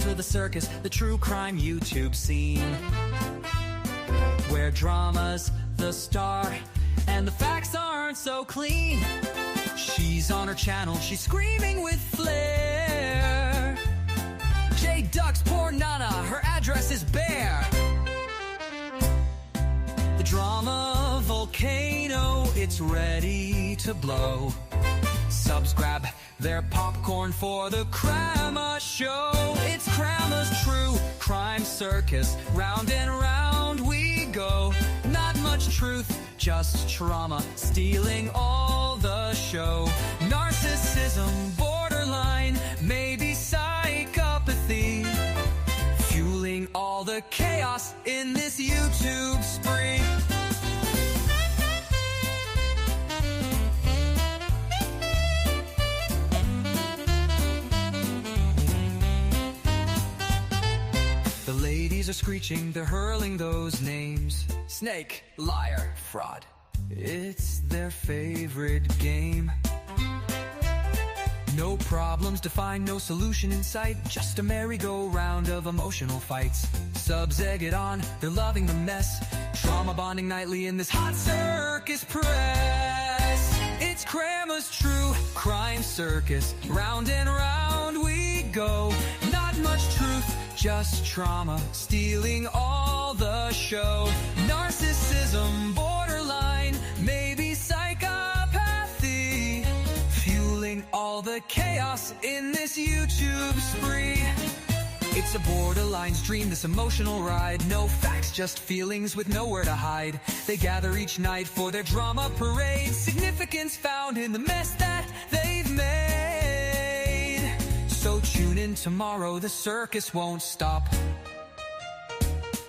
to the circus, the true crime YouTube scene, where drama's the star and the facts aren't so clean. She's on her channel, she's screaming with flair. J Duck's poor Nana, her address is bare. The drama volcano, it's ready to blow. Subs grab their popcorn for the Crama Show. It's Crama's true crime circus, round and round we go. Not much truth, just trauma, stealing all the show. Narcissism, borderline, maybe psychopathy, fueling all the chaos in this YouTube spree. The ladies are screeching, they're hurling those names. Snake, liar, fraud. It's their favorite game. No problems defined, no solution in sight. Just a merry-go-round of emotional fights. Subs egg it on, they're loving the mess. Trauma bonding nightly in this hot circus press. It's Crama's true crime circus, round and round we go. Not much truth, just trauma, stealing all the show. Narcissism, borderline, maybe psychopathy, fueling all the chaos in this YouTube spree. It's a borderline's dream, this emotional ride. No facts, just feelings with nowhere to hide. They gather each night for their drama parade. Significance found in the mess that they've made. So tune in tomorrow, the circus won't stop.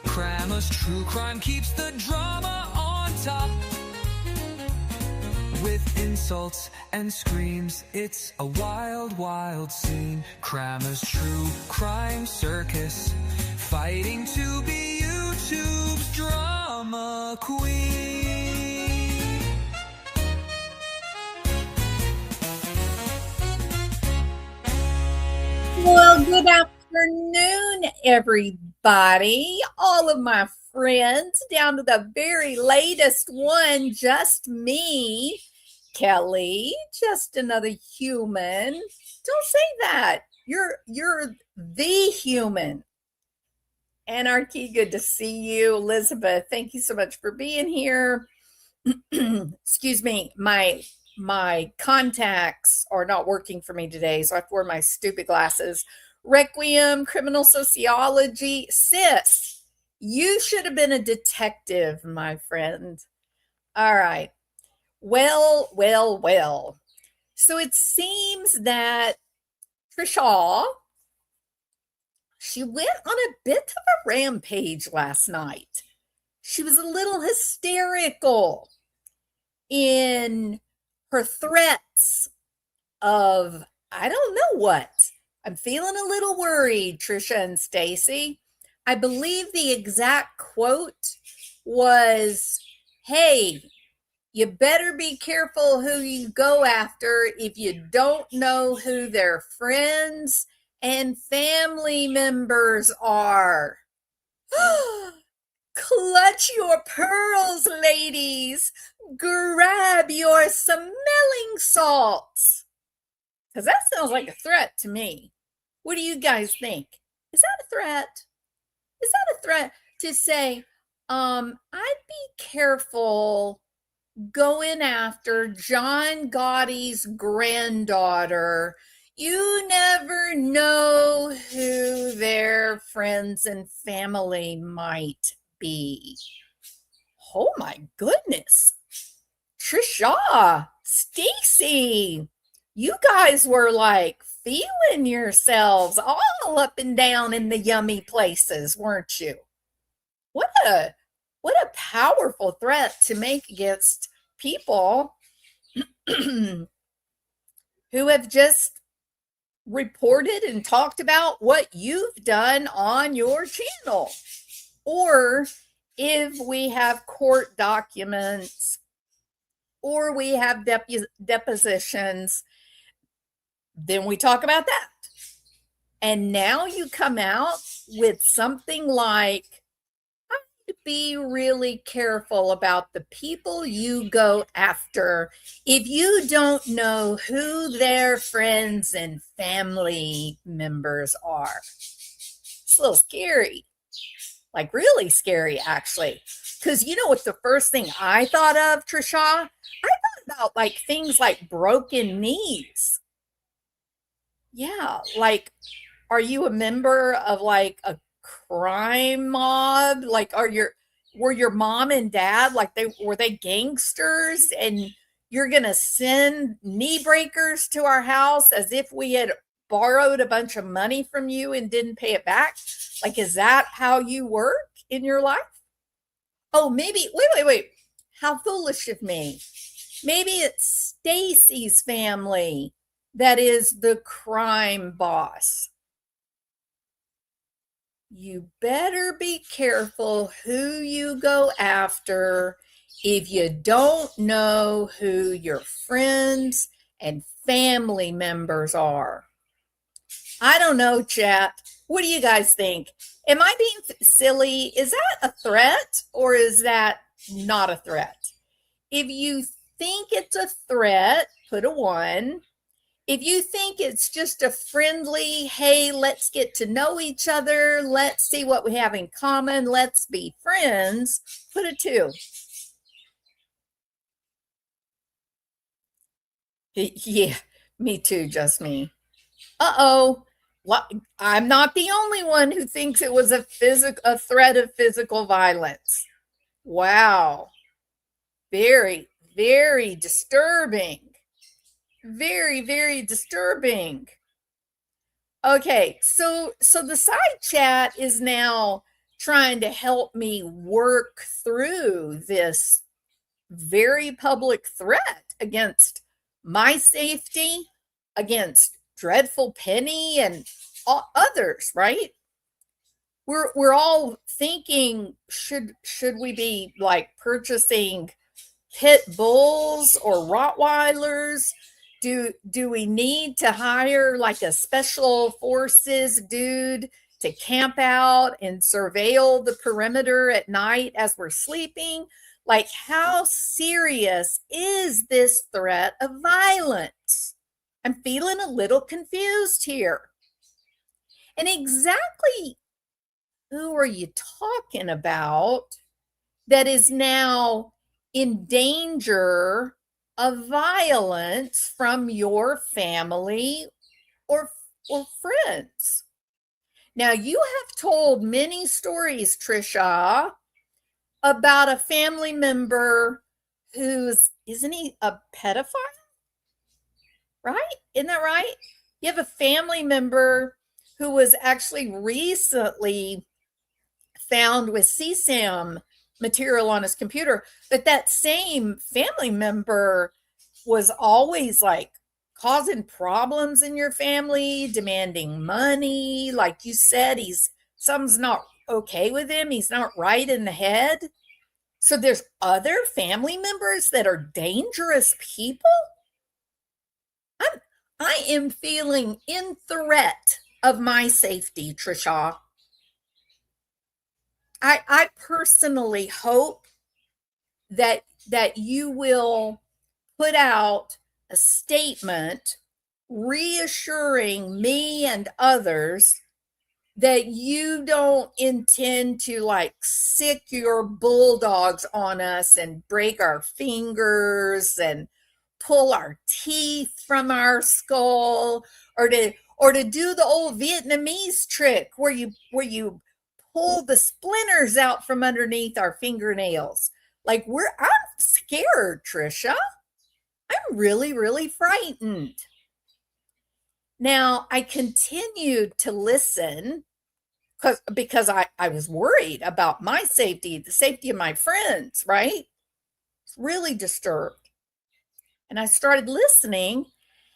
Crama's true crime keeps the drama on top. With insults and screams, it's a wild, wild scene. Crama's true crime circus, fighting to be YouTube's drama queen. Well, good afternoon, everybody. All of my friends, down to the very latest one, just me, Kelly, just another human. Don't say that. You're the human. Anarchy, good to see you. Elizabeth, thank you so much for being here. Excuse me, my contacts are not working for me today, so I have to wear my stupid glasses. Requiem, criminal sociology. Sis, you should have been a detective, my friend. All right. Well. So it seems that Trisha, she went on a bit of a rampage last night. She was a little hysterical in her threats of, I don't know what. I'm feeling a little worried, Trisha and Stacy. I believe the exact quote was, hey, you better be careful who you go after if you don't know who their friends and family members are. Clutch your pearls, ladies. Grab your smelling salts. Because that sounds like a threat to me. What do you guys think? Is that a threat? Is that a threat to say, I'd be careful going after John Gotti's granddaughter? You never know who their friends and family might be. Oh my goodness. Trisha, Stacy, you guys were like feeling yourselves all up and down in the yummy places, weren't you? What a powerful threat to make against people who have just reported and talked about what you've done on your channel. Or if we have court documents or we have depositions, then we talk about that. And now you come out with something like, be really careful about the people you go after if you don't know who their friends and family members are. It's a little scary, like really scary, actually. Because you know what the first thing I thought of, Trisha? I thought about like things like broken knees. Yeah, like, are you a member of like a crime mob? Like, were your mom and dad like they gangsters, and you're gonna send knee breakers to our house as if we had borrowed a bunch of money from you and didn't pay it back? Like, is that how you work in your life? Oh, maybe wait. How foolish of me. Maybe it's Stacy's family that is the crime boss. You better be careful who you go after if you don't know who your friends and family members are. I don't know, chat. What do you guys think? Am I being silly? Is that a threat or is that not a threat? If you think it's a threat, put a 1. If you think it's just a friendly, hey, let's get to know each other, let's see what we have in common, let's be friends, put a 2. Yeah, me too, just me. Uh-oh. I'm not the only one who thinks it was a threat of physical violence. Wow. Very, very disturbing. Very, very disturbing. Okay, so the side chat is now trying to help me work through this very public threat against my safety, against Dreadful Penny and others, right? We're all thinking, should we be like purchasing pit bulls or Rottweilers? Do we need to hire like a special forces dude to camp out and surveil the perimeter at night as we're sleeping? Like, how serious is this threat of violence? I'm feeling a little confused here. And exactly who are you talking about that is now in danger of violence from your family or friends? Now, you have told many stories, Trisha, about a family member isn't he a pedophile? Right? Isn't that right? You have a family member who was actually recently found with CSAM material on his computer, but that same family member was always like causing problems in your family, demanding money. Like you said, something's not okay with him. He's not right in the head. So there's other family members that are dangerous people. I am feeling in threat of my safety, Trisha. I personally hope that you will put out a statement reassuring me and others that you don't intend to like sick your bulldogs on us and break our fingers and pull our teeth from our skull, or to do the old Vietnamese trick where you pull the splinters out from underneath our fingernails. Like, I'm scared, Trisha. I'm really, really frightened. Now, I continued to listen because I was worried about my safety, the safety of my friends, right? It's really disturbed. And I started listening.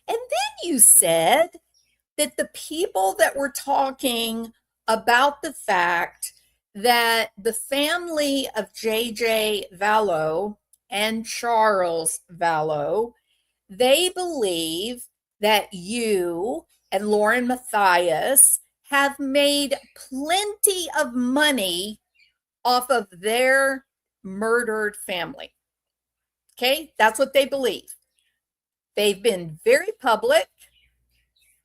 And then you said that the people that were talking about the fact that the family of JJ Vallow and Charles Vallow, they believe that you and Lauren Matthias have made plenty of money off of their murdered family. Okay, that's what they believe. They've been very public.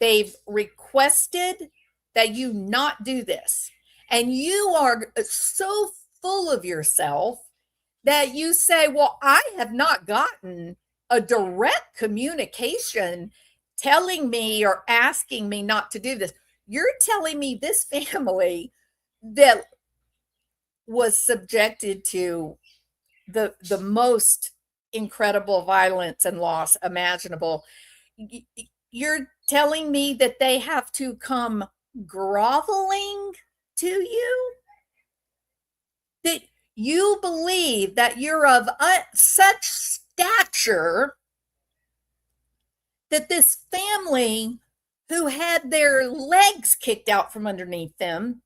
They've requested that you not do this. And you are so full of yourself that you say, well, I have not gotten a direct communication telling me or asking me not to do this. You're telling me this family that was subjected to the most incredible violence and loss imaginable. You're telling me that they have to come groveling to you? That you believe that you're of such stature that this family who had their legs kicked out from underneath them,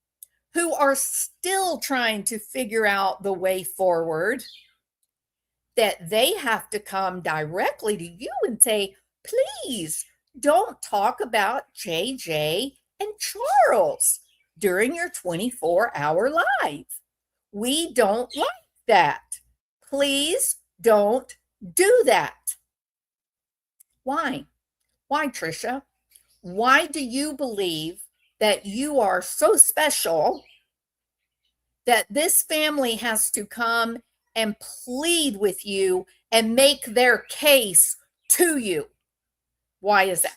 who are still trying to figure out the way forward, that they have to come directly to you and say, please don't talk about JJ and Charles during your 24-hour live. We don't like that. Please don't do that. Why? Why, Trisha? Why do you believe that you are so special that this family has to come and plead with you and make their case to you? Why is that?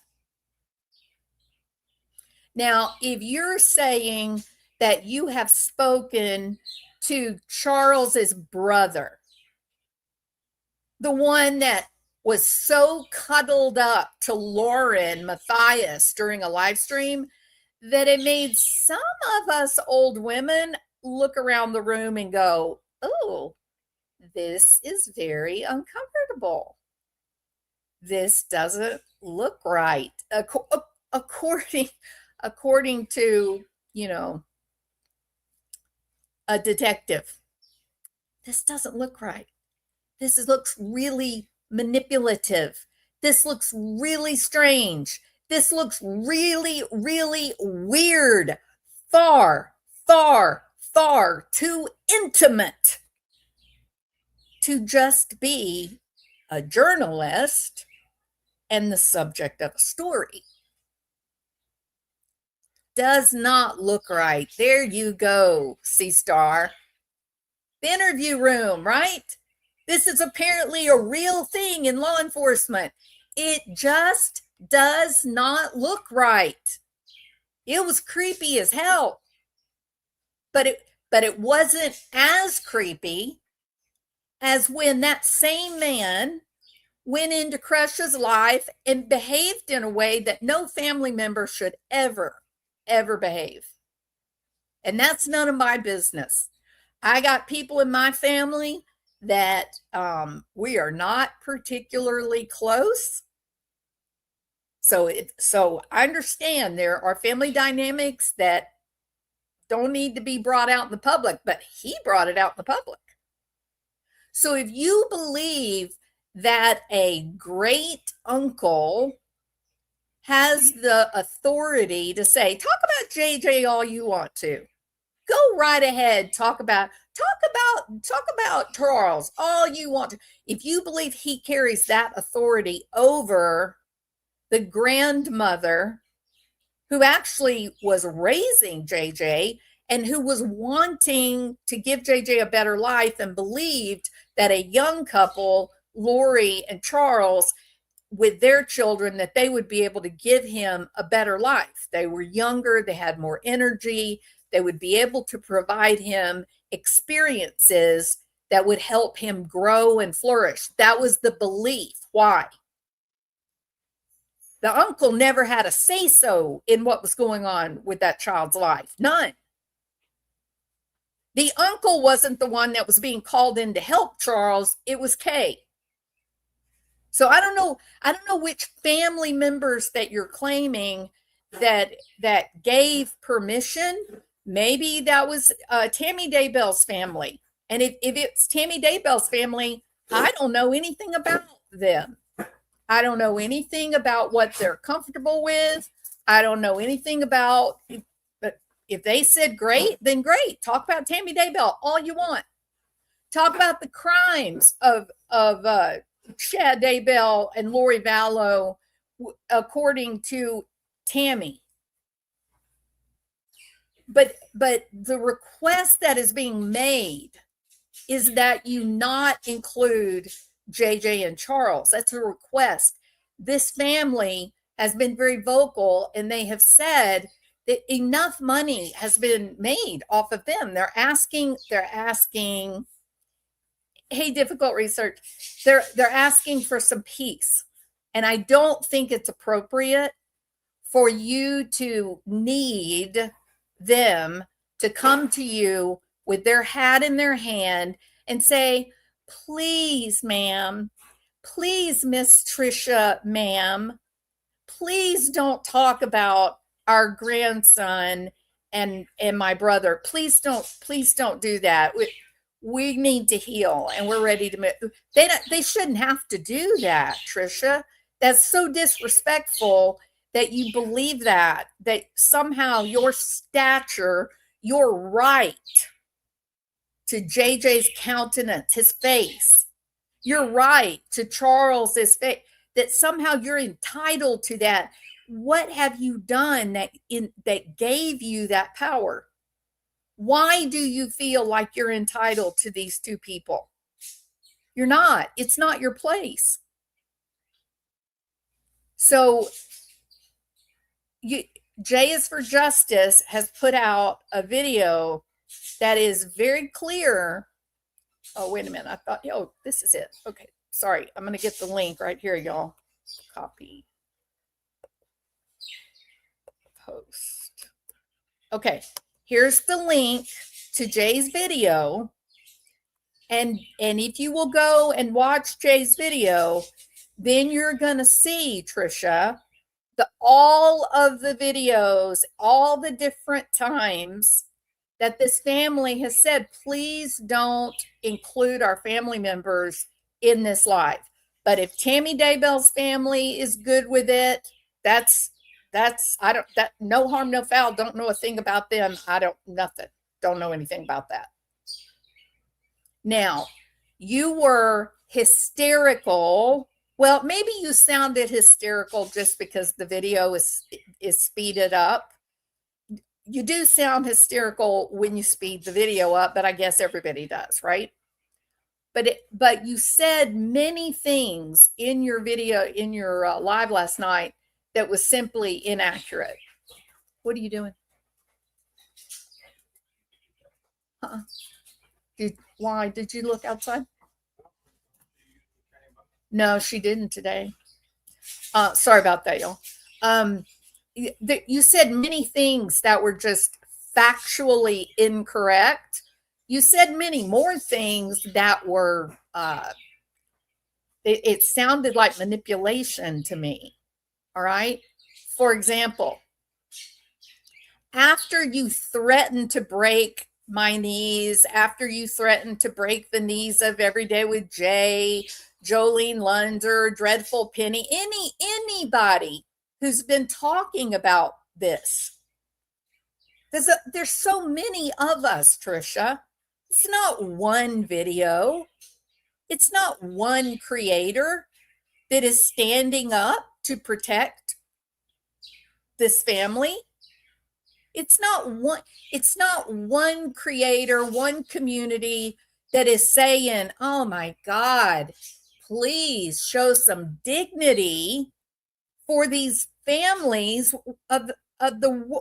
Now, if you're saying that you have spoken to Charles's brother, the one that was so cuddled up to Lauren Matthias during a live stream that it made some of us old women look around the room and go, oh, this is very uncomfortable. This doesn't look right. According to, a detective, this doesn't look right. This looks really manipulative. This looks really strange. This looks really, really weird. Far, far, far too intimate to just be a journalist and the subject of a story. Does not look right. There you go, C-Star. The interview room, right? This is apparently a real thing in law enforcement. It just does not look right. It was creepy as hell. But it wasn't as creepy as when that same man went into Crush's life and behaved in a way that no family member should ever behave. And that's none of my business. I got people in my family that we are not particularly close. So I understand there are family dynamics that don't need to be brought out in the public, but he brought it out in the public. So if you believe that a great uncle has the authority to say, talk about JJ all you want to. Go right ahead, talk about Charles all you want to. If you believe he carries that authority over the grandmother who actually was raising JJ and who was wanting to give JJ a better life and believed that a young couple, Lori and Charles, with their children, that they would be able to give him a better life. They were younger, they had more energy, they would be able to provide him experiences that would help him grow and flourish. That was the belief. Why? The uncle never had a say-so in what was going on with that child's life. None. The uncle wasn't the one that was being called in to help Charles. It was Kay. So I don't know which family members that you're claiming that gave permission. Maybe that was Tammy Daybell's family. And if it's Tammy Daybell's family, I don't know anything about them. I don't know anything about what they're comfortable with. I don't know anything about, but if they said great, then great. Talk about Tammy Daybell all you want. Talk about the crimes of Chad Daybell and Lori Vallow, according to Tammy. But the request that is being made is that you not include JJ and Charles. That's a request. This family has been very vocal, and they have said that enough money has been made off of them. They're asking, hey, difficult research. They're asking for some peace. And I don't think it's appropriate for you to need them to come to you with their hat in their hand and say, please, ma'am, please, Miss Tricia, ma'am, please don't talk about our grandson and my brother. Please don't do that. We need to heal, and we're ready to move. They shouldn't have to do that, Tricia. That's so disrespectful that you believe that somehow your stature, your right to JJ's countenance, his face, your right to Charles's face, that somehow you're entitled to that. What have you done that gave you that power? Why do you feel like you're entitled to these two people? You're not. It's not your place. So J is for Justice has put out a video that is very clear. Oh, wait a minute. I thought, oh, this is it. Okay. Sorry. I'm going to get the link right here, y'all. Copy. Post. Okay. Here's the link to Jay's video. And if you will go and watch Jay's video, then you're going to see, Tricia, all of the videos, all the different times that this family has said, please don't include our family members in this live. But if Tammy Daybell's family is good with it, that's no harm, no foul. Don't know a thing about them. Don't know anything about that. Now, you were hysterical. Well, maybe you sounded hysterical just because the video is speeded up. You do sound hysterical when you speed the video up, but I guess everybody does, right? But you said many things in your video, in your live last night, that was simply inaccurate. What are you doing? Why did you look outside? No, she didn't today. Sorry about that, y'all. You said many things that were just factually incorrect. You said many more things that were, it sounded like manipulation to me. All right. For example, after you threatened to break my knees, after you threatened to break the knees of Everyday with Jay, Jolene Lunder, Dreadful Penny, anybody who's been talking about this. There's so many of us, Tricia. It's not one video. It's not one creator that is standing up to protect this family. It's not one creator, one community that is saying, oh my God, please show some dignity for these families of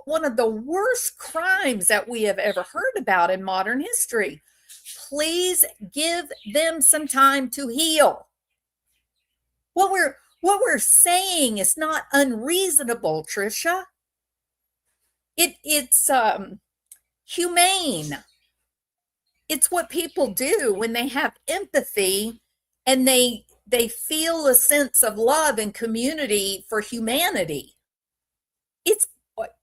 one of the worst crimes that we have ever heard about in modern history. Please give them some time to heal. What we're saying is not unreasonable, Tricia. It's humane. It's what people do when they have empathy and they feel a sense of love and community for humanity. It's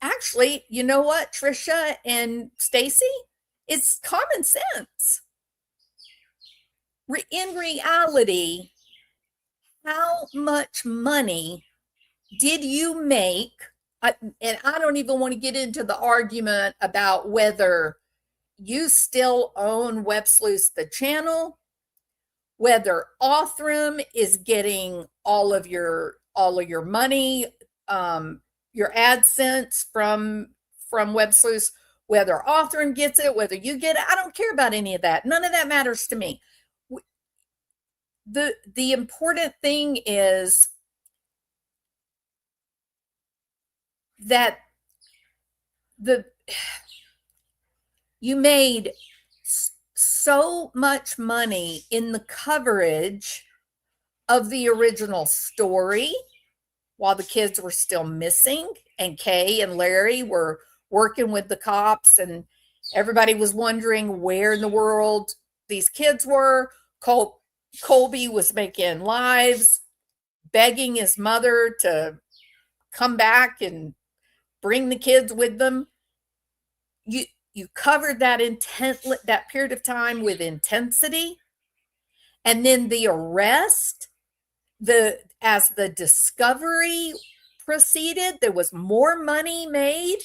actually, you know what, Tricia and Stacy? It's common sense. In reality, how much money did you make and I don't even want to get into the argument about whether you still own Web Sleuth, the channel, whether Othram is getting all of your money, your AdSense from Web Sleuth, whether Othram gets it, whether you get it. I don't care about any of that. None of that matters to me. The important thing is that you made so much money in the coverage of the original story while the kids were still missing, and Kay and Larry were working with the cops, and everybody was wondering where in the world these kids were. Colby was making lives, begging his mother to come back and bring the kids with them. You covered that period of time with intensity, and then the arrest, as the discovery proceeded, there was more money made.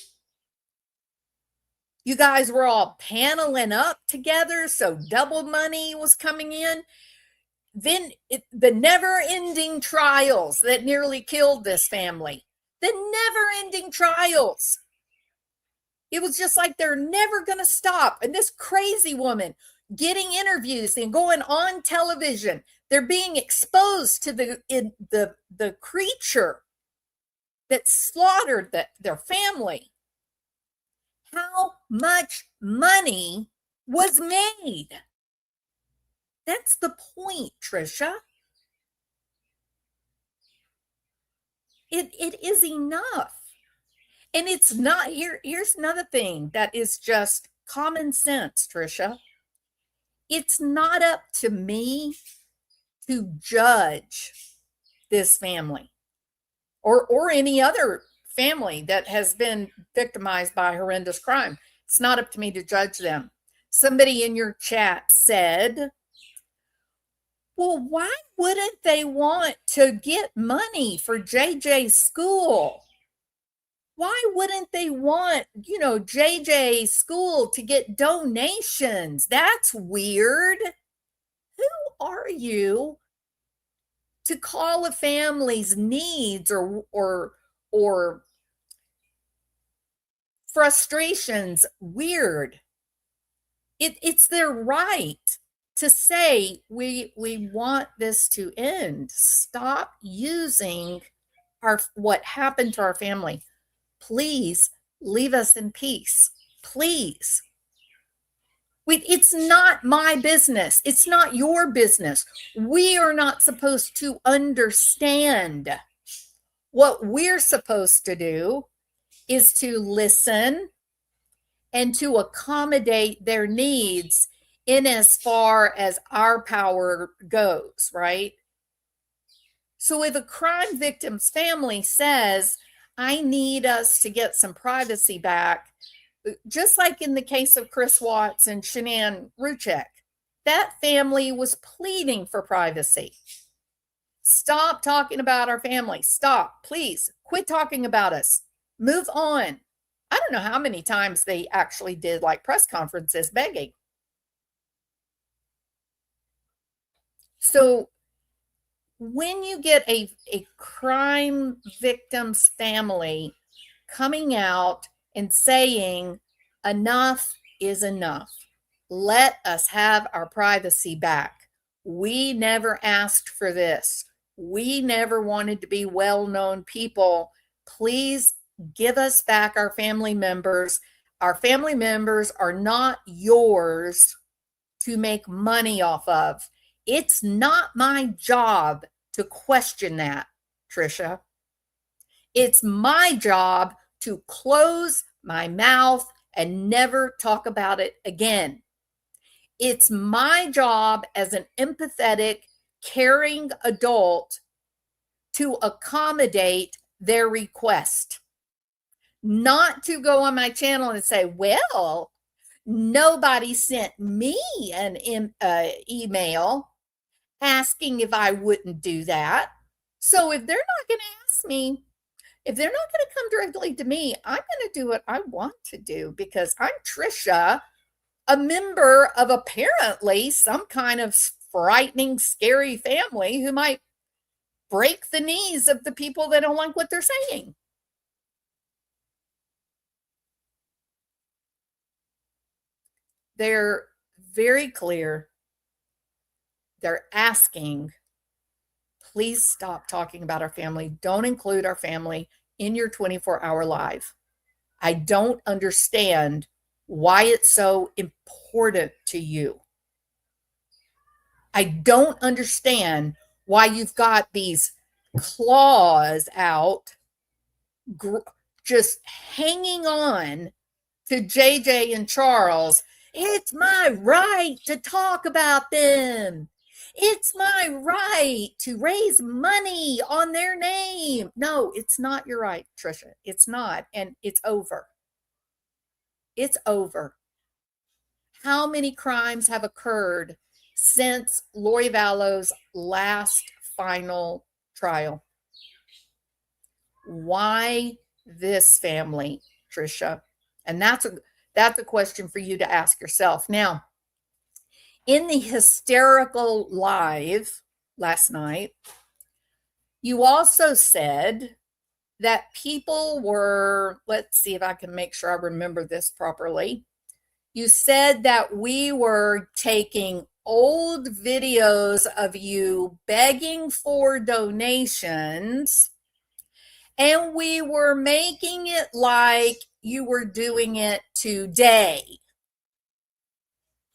You guys were all paneling up together, so double money was coming in. Then the never-ending trials that nearly killed this family. The never-ending trials. It was just like they're never going to stop. And this crazy woman getting interviews and going on television, they're being exposed to the creature that slaughtered their family. How much money was made? That's the point, Trisha. It is enough. And it's not, here's another thing that is just common sense, Trisha. It's not up to me to judge this family or any other family that has been victimized by horrendous crime. It's not up to me to judge them. Somebody in your chat said, well, why wouldn't they want to get money for JJ's school? Why wouldn't they want, JJ's school to get donations? That's weird. Who are you to call a family's needs or frustrations weird? It's their right to say, we want this to end. Stop using what happened to our family. Please leave us in peace. Please. It's not my business. It's not your business. We are not supposed to understand. What we're supposed to do is to listen and to accommodate their needs in as far as our power goes, right? So if a crime victim's family says, I need us to get some privacy back, just like in the case of Chris Watts and Shanann Ruchek, that family was pleading for privacy. Stop talking about our family. Stop, please. Quit talking about us. Move on. I don't know how many times they actually did like press conferences begging. So when you get a crime victim's family coming out and saying, enough is enough, let us have our privacy back. We never asked for this. We never wanted to be well-known people. Please give us back our family members. Our family members are not yours to make money off of. It's not my job to question that, Trisha. It's my job to close my mouth and never talk about it again. It's my job as an empathetic, caring adult to accommodate their request. Not to go on my channel and say, well, nobody sent me an email asking if I wouldn't do that. So if they're not going to ask me, If they're not going to come directly to me, I'm going to do what I want to do because I'm Trisha, a member of apparently some kind of frightening, scary family who might break the knees of the people that don't like what they're saying. They're very clear. They're asking, please stop talking about our family. Don't include our family in your 24-hour live. I don't understand why it's so important to you. I don't understand why you've got these claws out, just hanging on to JJ and Charles. It's my right to talk about them. It's my right to raise money on their name. No, it's not your right, Trisha. It's not. And it's over. It's over. How many crimes have occurred since Lori Vallow's last final trial? Why this family, Trisha? And that's a question for you to ask yourself. Now, in the Hysterical live last night, you also said that people were, let's see if I can make sure I remember this properly. You said that we were taking old videos of you begging for donations and we were making it like you were doing it today.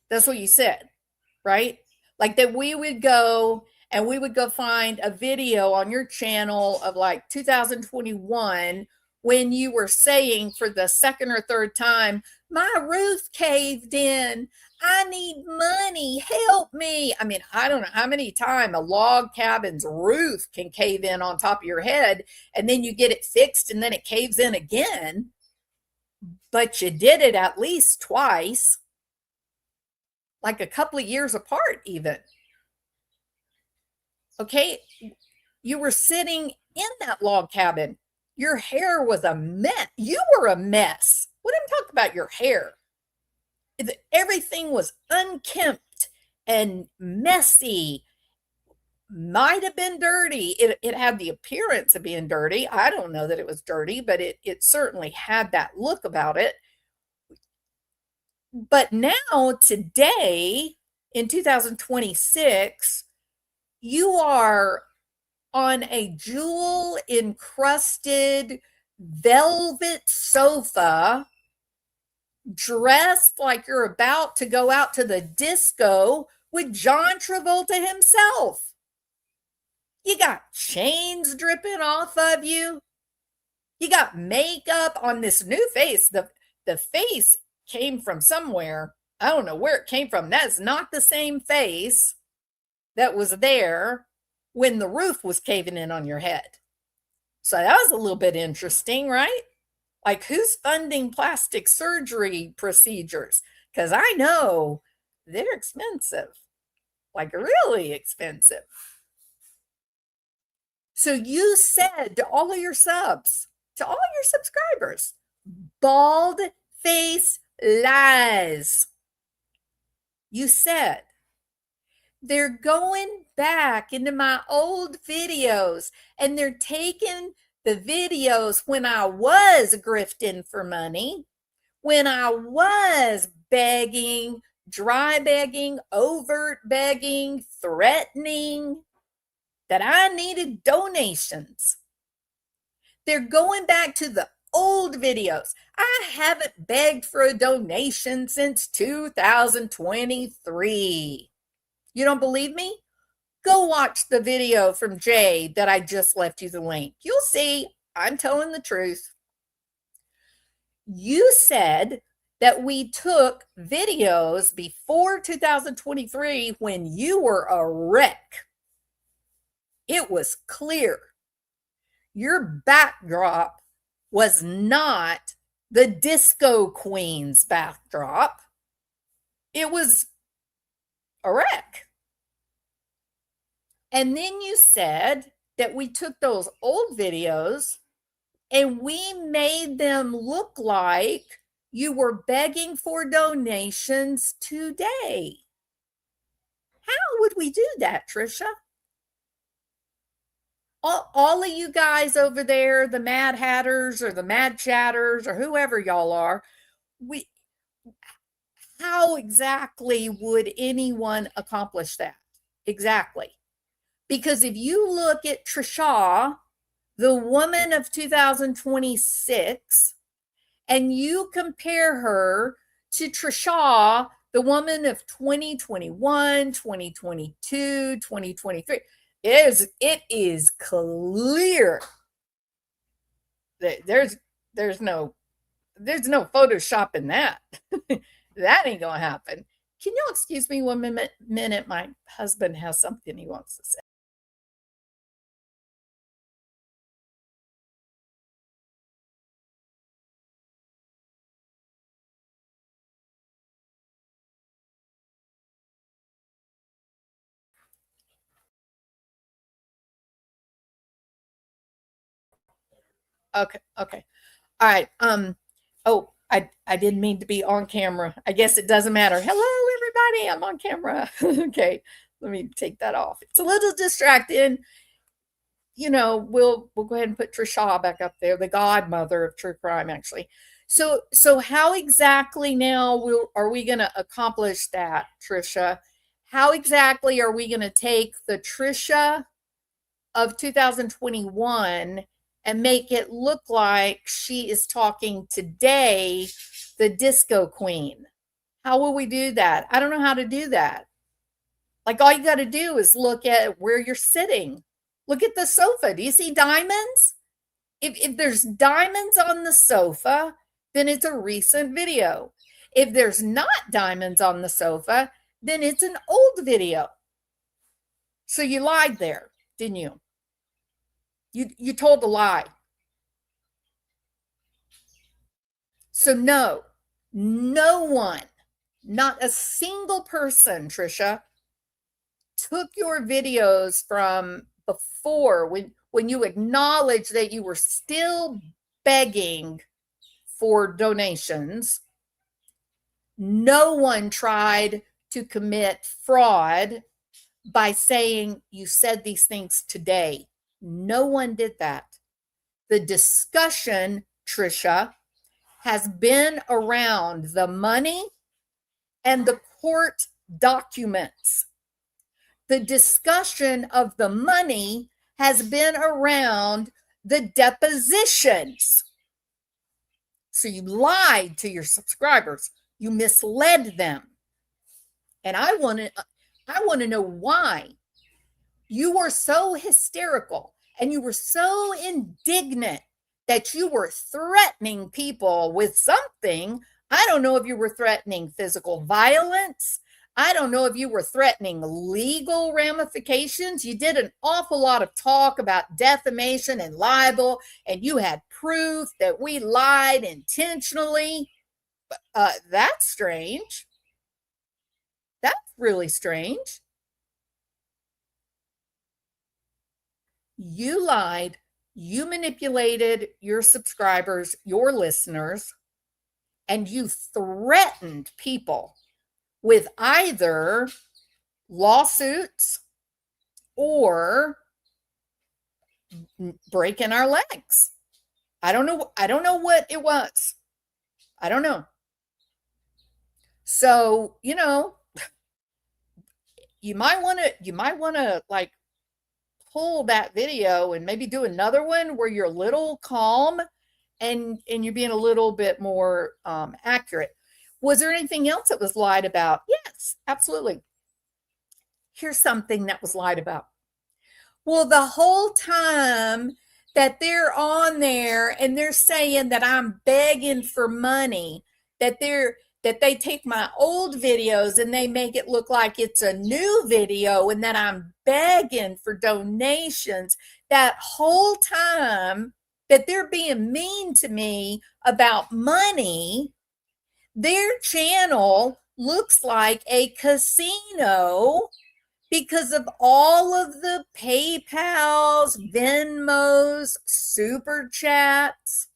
That's what you said, right? Like that we would go and we would go find a video on your channel of like 2021 when you were saying for the second or third time, my roof caved in. I need money. Help me. I mean, I don't know how many times a log cabin's roof can cave in on top of your head and then you get it fixed and then it caves in again. But you did it at least twice, like a couple of years apart, even. Okay. You were sitting in that log cabin. Your hair was a mess. You were a mess. What am I talking about? Your hair. Everything was unkempt and messy. Might have been dirty. It had the appearance of being dirty. I don't know that it was dirty, but it certainly had that look about it. But now, today, in 2026, you are on a jewel encrusted velvet sofa, dressed like you're about to go out to the disco with John Travolta himself. You got chains dripping off of you. You got makeup on this new face. The face came from somewhere. I don't know where it came from. That's not the same face that was there when the roof was caving in on your head. So that was a little bit interesting, right? Like, who's funding plastic surgery procedures? Because I know they're expensive, like really expensive. So you said to all of your subs, to all your subscribers, bald face lies. You said, they're going back into my old videos and they're taking the videos when I was grifting for money, when I was begging, dry begging, overt begging, threatening that I needed donations. They're going back to the old videos. I haven't begged for a donation since 2023. You don't believe me? Go watch the video from Jay that I just left you the link. You'll see I'm telling the truth. You said that we took videos before 2023 when you were a wreck. It was clear. Your backdrop was not the Disco Queen's backdrop. It was a wreck. And then you said that we took those old videos and we made them look like you were begging for donations today. How would we do that, Trisha? All of you guys over there, the Mad Hatters or the Mad Chatters or whoever y'all are, how exactly would anyone accomplish that? Exactly. Because if you look at Trisha, the woman of 2026, and you compare her to Trisha, the woman of 2021, 2022, 2023, it is clear that there's no Photoshop in that. That ain't gonna happen. Can you excuse me 1 minute? My husband has something he wants to say. Okay. All right. Oh, I didn't mean to be on camera. I guess it doesn't matter. Hello, everybody. I'm on camera. Okay. Let me take that off. It's a little distracting. We'll go ahead and put Trisha back up there, the godmother of true crime, actually. So how exactly now are we going to accomplish that, Trisha? How exactly are we going to take the Trisha of 2021 and make it look like she is talking today, the disco queen? How will we do that? I don't know how to do that. Like, all you got to do is look at where you're sitting. Look at the sofa. Do you see diamonds? If there's diamonds on the sofa, then it's a recent video. If there's not diamonds on the sofa, then it's an old video. So you lied there, didn't you? You told a lie. So no one, not a single person, Trisha, took your videos from before when you acknowledged that you were still begging for donations. No one tried to commit fraud by saying you said these things today. No one did that. The discussion, Trisha, has been around the money and the court documents. The discussion of the money has been around the depositions. So you lied to your subscribers. You misled them. And I want to know why. You were so hysterical and you were so indignant that you were threatening people with something. I don't know if you were threatening physical violence. I don't know if you were threatening legal ramifications. You did an awful lot of talk about defamation and libel, and you had proof that we lied intentionally. That's strange. That's really strange. You lied. You manipulated your subscribers, your listeners, and you threatened people with either lawsuits or breaking our legs. I don't know what it was. I don't know. So, you might want to like pull that video and maybe do another one where you're a little calm and you're being a little bit more accurate. Was there anything else that was lied about? Yes, absolutely. Here's something that was lied about. Well, the whole time that they're on there and they're saying that I'm begging for money, that they take my old videos and they make it look like it's a new video and that I'm begging for donations, that whole time that they're being mean to me about money, their channel looks like a casino because of all of the PayPals, Venmos, Super Chats.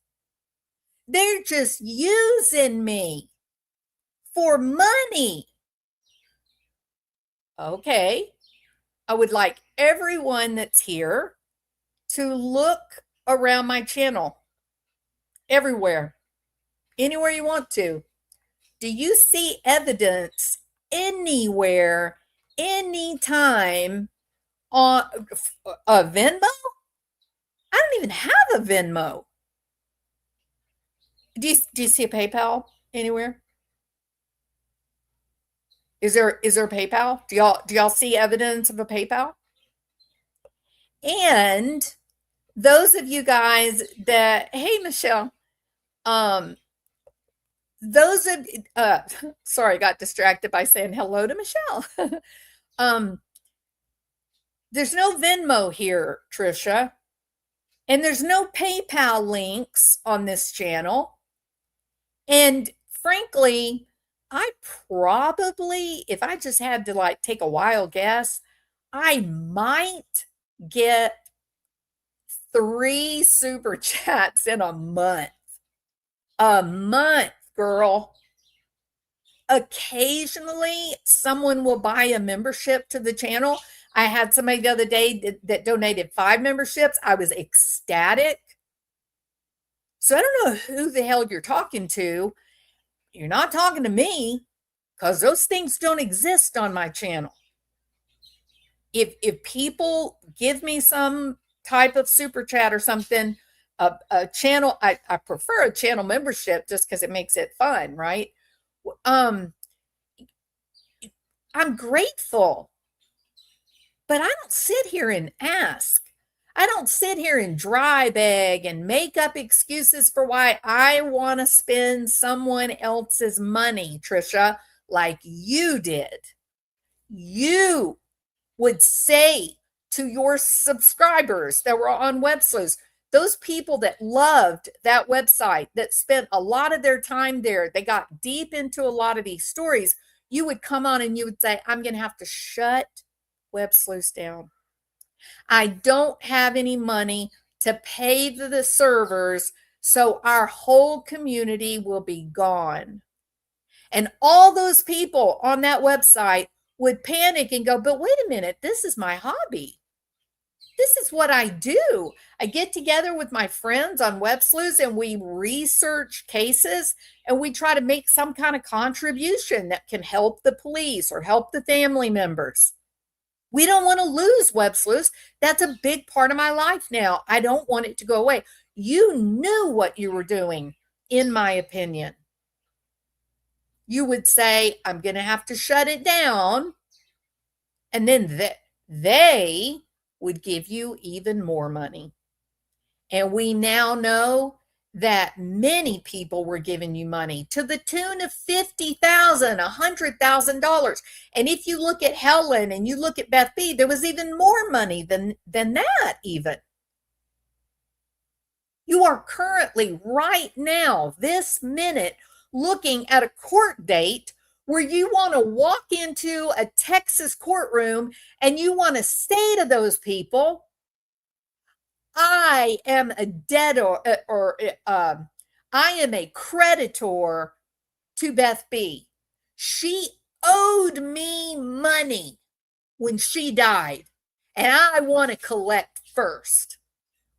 They're just using me for money. Okay. I would like everyone that's here to look around my channel. Everywhere. Anywhere you want to. Do you see evidence anywhere, anytime on a Venmo? I don't even have a Venmo. Do you see a PayPal anywhere? Is there a PayPal? Do y'all see evidence of a PayPal? And those of you guys that, hey Michelle, those of sorry, got distracted by saying hello to Michelle. There's no Venmo here, Trisha, and there's no PayPal links on this channel. And frankly, I probably, if I just had to like take a wild guess, I might get 3 super chats in a month. A month, girl. Occasionally, someone will buy a membership to the channel. I had somebody the other day that donated 5 memberships. I was ecstatic. So I don't know who the hell you're talking to. You're not talking to me, because those things don't exist on my channel. If people give me some type of super chat or something, a channel, I prefer a channel membership just because it makes it fun, right? I'm grateful, but I don't sit here and ask. I don't sit here and dry beg and make up excuses for why I want to spend someone else's money, Trisha, like you did. You would say to your subscribers that were on Web Sleuths, those people that loved that website, that spent a lot of their time there, they got deep into a lot of these stories, you would come on and you would say, I'm going to have to shut Web Sleuths down. I don't have any money to pay the servers, so our whole community will be gone. And all those people on that website would panic and go, but wait a minute, this is my hobby. This is what I do. I get together with my friends on Web Sleuths and we research cases and we try to make some kind of contribution that can help the police or help the family members. We don't want to lose Web Sleuths. That's a big part of my life now. I don't want it to go away. You knew what you were doing, in my opinion. You would say, I'm going to have to shut it down. And then they would give you even more money. And we now know that many people were giving you money to the tune of $50,000, $100,000. And if you look at Helen and you look at Beth B, there was even more money than that even. You are currently right now, this minute, looking at a court date where you want to walk into a Texas courtroom and you want to say to those people, I am a debtor, or I am a creditor to Beth B. She owed me money when she died, and I want to collect first.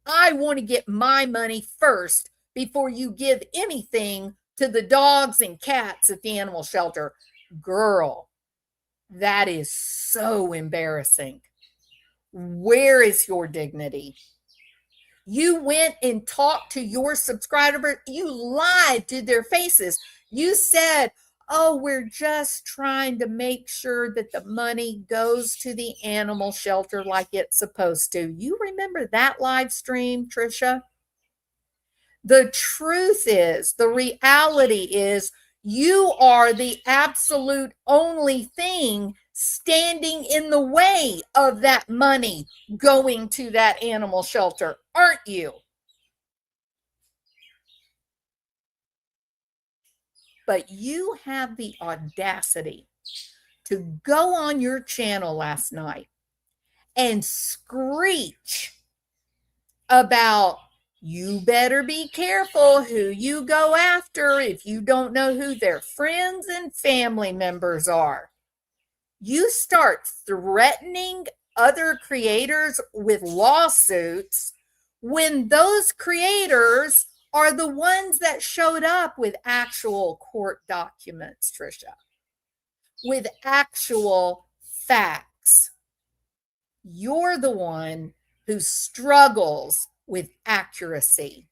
I want to get my money first before you give anything to the dogs and cats at the animal shelter. Girl, that is so embarrassing. Where is your dignity? You went and talked to your subscribers. You lied to their faces. You said, oh, we're just trying to make sure that the money goes to the animal shelter like it's supposed to. You remember that live stream, Trisha? The truth is, the reality is, you are the absolute only thing standing in the way of that money going to that animal shelter, aren't you? But you have the audacity to go on your channel last night and screech about you better be careful who you go after if you don't know who their friends and family members are. You start threatening other creators with lawsuits when those creators are the ones that showed up with actual court documents, Trisha, with actual facts. You're the one who struggles with accuracy.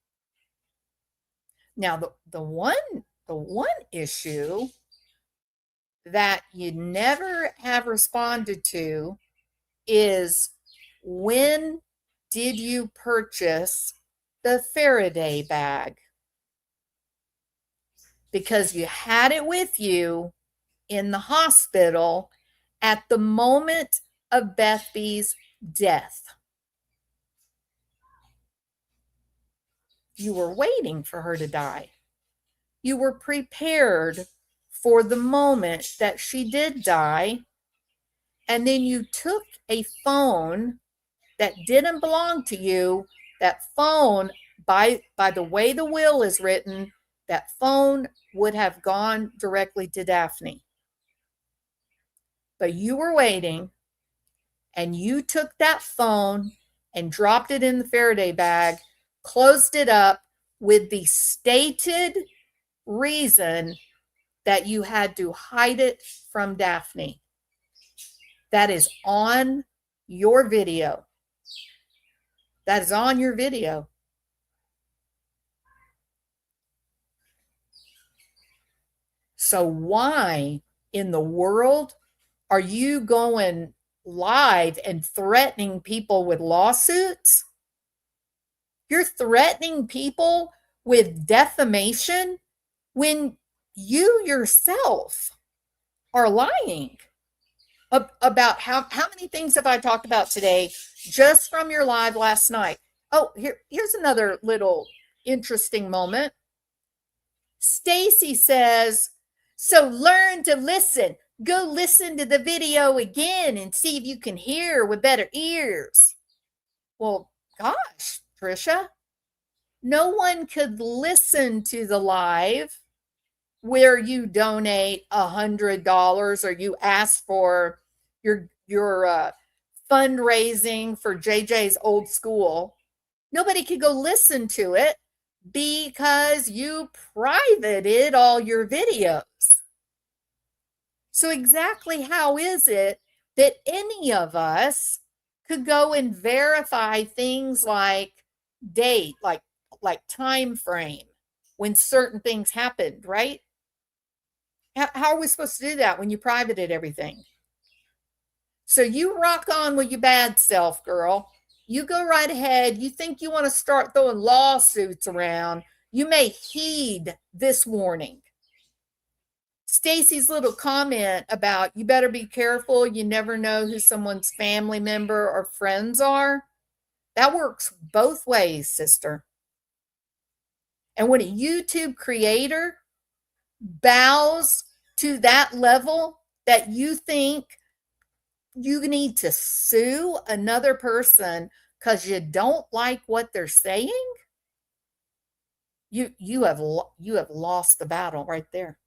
Now, the one issue that you never have responded to is, when did you purchase the Faraday bag? Because you had it with you in the hospital at the moment of Beth B's death. You were waiting for her to die. You were prepared for the moment that she did die. And then you took a phone that didn't belong to you. That phone, by the way the will is written, that phone would have gone directly to Daphne. But you were waiting, and you took that phone and dropped it in the Faraday bag, closed it up with the stated reason that you had to hide it from Daphne. That is on your video. That is on your video. So why in the world are you going live and threatening people with lawsuits? You're threatening people with defamation when you yourself are lying about how many things have I talked about today just from your live last night. Oh, here's another little interesting moment. Stacy says, so learn to listen. Go listen to the video again and see if you can hear with better ears. Well, gosh, Trisha, no one could listen to the live where you donate $100 or you ask for your fundraising for JJ's old school. Nobody could go listen to it because you privated all your videos. So exactly how is it that any of us could go and verify things like date, like time frame, when certain things happened, right? How are we supposed to do that when you privated everything? So you rock on with your bad self, girl. You go right ahead. You think you want to start throwing lawsuits around, you may heed this warning. Stacy's little comment about you better be careful, you never know who someone's family member or friends are, that works both ways, sister. And when a YouTube creator bows to that level that you think you need to sue another person because you don't like what they're saying, you have lost the battle right there.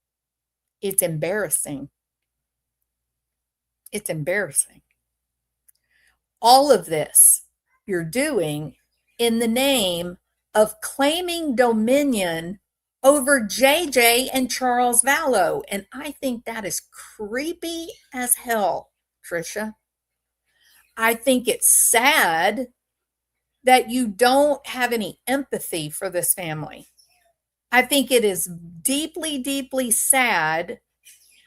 It's embarrassing. It's embarrassing. All of this you're doing in the name of claiming dominion over JJ and Charles Vallow. And I think that is creepy as hell, Trisha. I think it's sad that you don't have any empathy for this family. I think it is deeply, deeply sad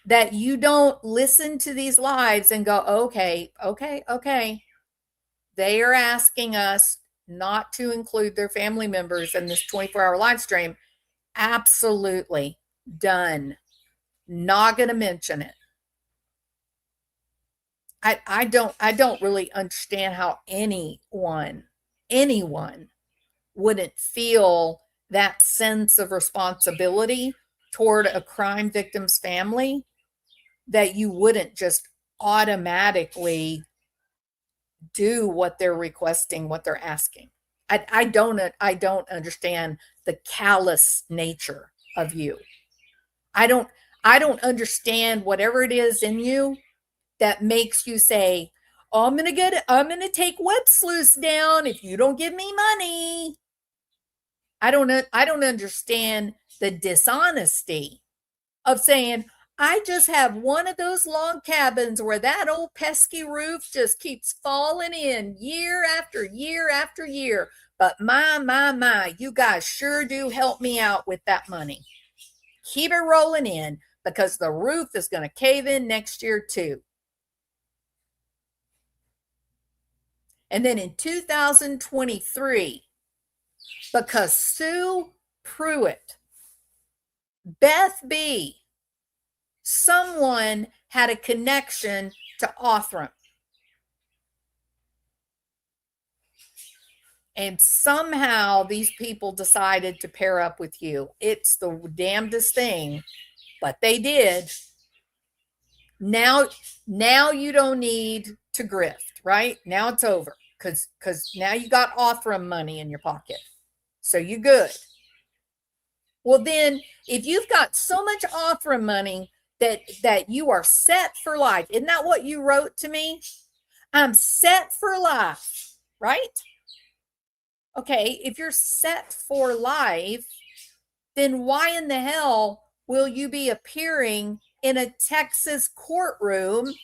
that you don't listen to these lives and go, okay. They are asking us not to include their family members in this 24-hour live stream. Absolutely. Done. Not going to mention it. I don't really understand how anyone wouldn't feel that sense of responsibility toward a crime victim's family that you wouldn't just automatically do what they're requesting, what they're asking. I don't understand the callous nature of you. I don't I don't understand whatever it is in you that makes you say, oh, I'm gonna take web sleuths down if you don't give me money. I don't understand the dishonesty of saying, I just have one of those log cabins where that old pesky roof just keeps falling in year after year after year. But my, you guys sure do help me out with that money. Keep it rolling in because the roof is going to cave in next year too. And then in 2023, because Sue Pruitt, Beth B, someone had a connection to Othram. And somehow these people decided to pair up with you. It's the damnedest thing, but they did. Now you don't need to grift, right? Now it's over because now you got Othram money in your pocket. So you're good. Well, then if you've got so much Othram money that you are set for life, isn't that what you wrote to me? I'm set for life, right? Okay, if you're set for life, then why in the hell will you be appearing in a Texas courtroom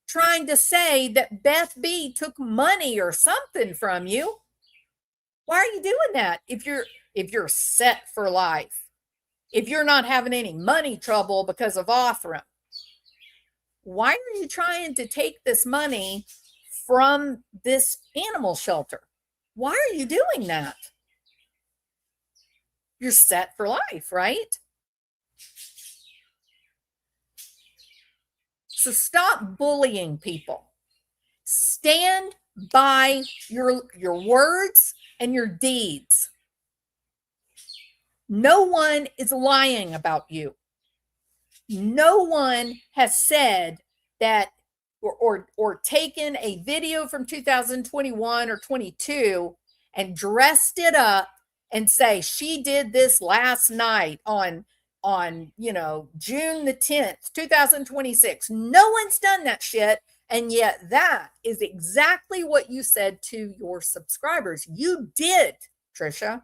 trying to say that Beth B took money or something from you? Why are you doing that if you're set for life? If you're not having any money trouble because of Othram? Why are you trying to take this money from this animal shelter? Why are you doing that? You're set for life, right? So stop bullying people. Stand by your words and your deeds. No one is lying about you. No one has said that or taken a video from 2021 or 22 and dressed it up and say she did this last night on June the 10th, 2026. No one's done that shit. And yet that is exactly what you said to your subscribers. You did, Trisha.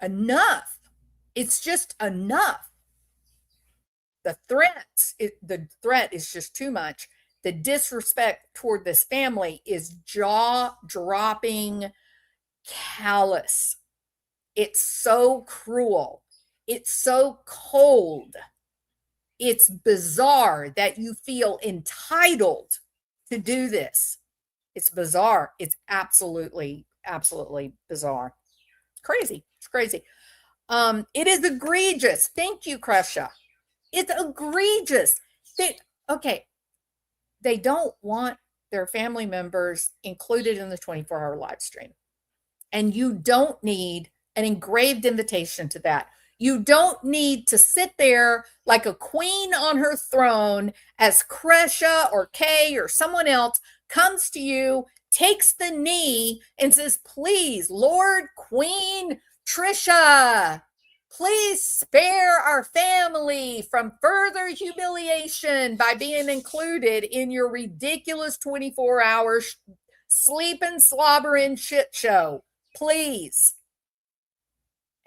Enough. It's just enough. The threat is just too much. The disrespect toward this family is jaw-dropping, callous. It's so cruel. It's so cold. It's bizarre that you feel entitled to do this. It's bizarre. It's absolutely bizarre. Crazy. It's crazy. It is egregious. Thank you, Krusha. It's egregious. They don't want their family members included in the 24-hour live stream. And you don't need an engraved invitation to that. You don't need to sit there like a queen on her throne as Kresha or Kay or someone else comes to you, takes the knee, and says, please, Lord, Queen Trisha, please spare our family from further humiliation by being included in your ridiculous 24-hour sleeping, slobbering shit show. Please.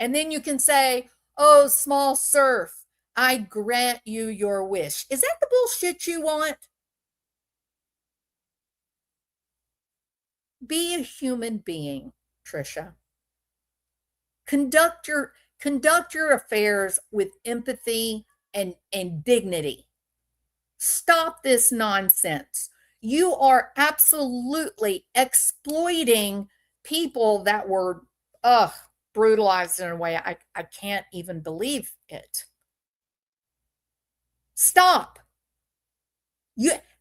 And then you can say, oh, small serf, I grant you your wish. Is that the bullshit you want? Be a human being, Trisha. Conduct your affairs with empathy and dignity. Stop this nonsense. You are absolutely exploiting people that were brutalized in a way I can't even believe it. Stop.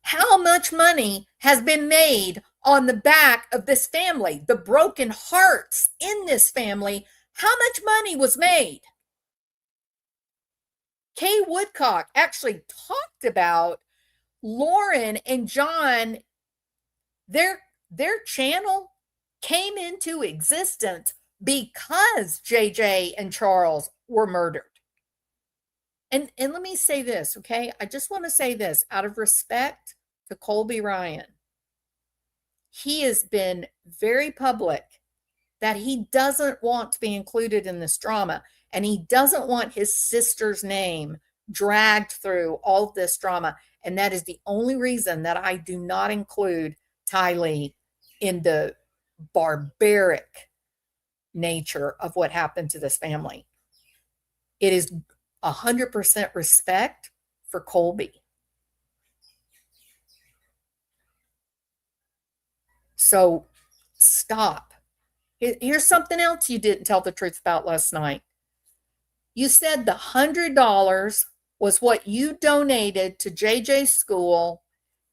How much money has been made on the back of this family? The broken hearts in this family. How much money was made? Kay Woodcock actually talked about Lauren and John, their channel came into existence because JJ and Charles were murdered. And let me say this, okay? I just want to say this out of respect to Colby Ryan. He has been very public that he doesn't want to be included in this drama, and he doesn't want his sister's name dragged through all of this drama. And that is the only reason that I do not include Tylee in the barbaric nature of what happened to this family. It is 100% respect for Colby. So stop. Here's something else you didn't tell the truth about last night. You said the $100 was what you donated to JJ's school,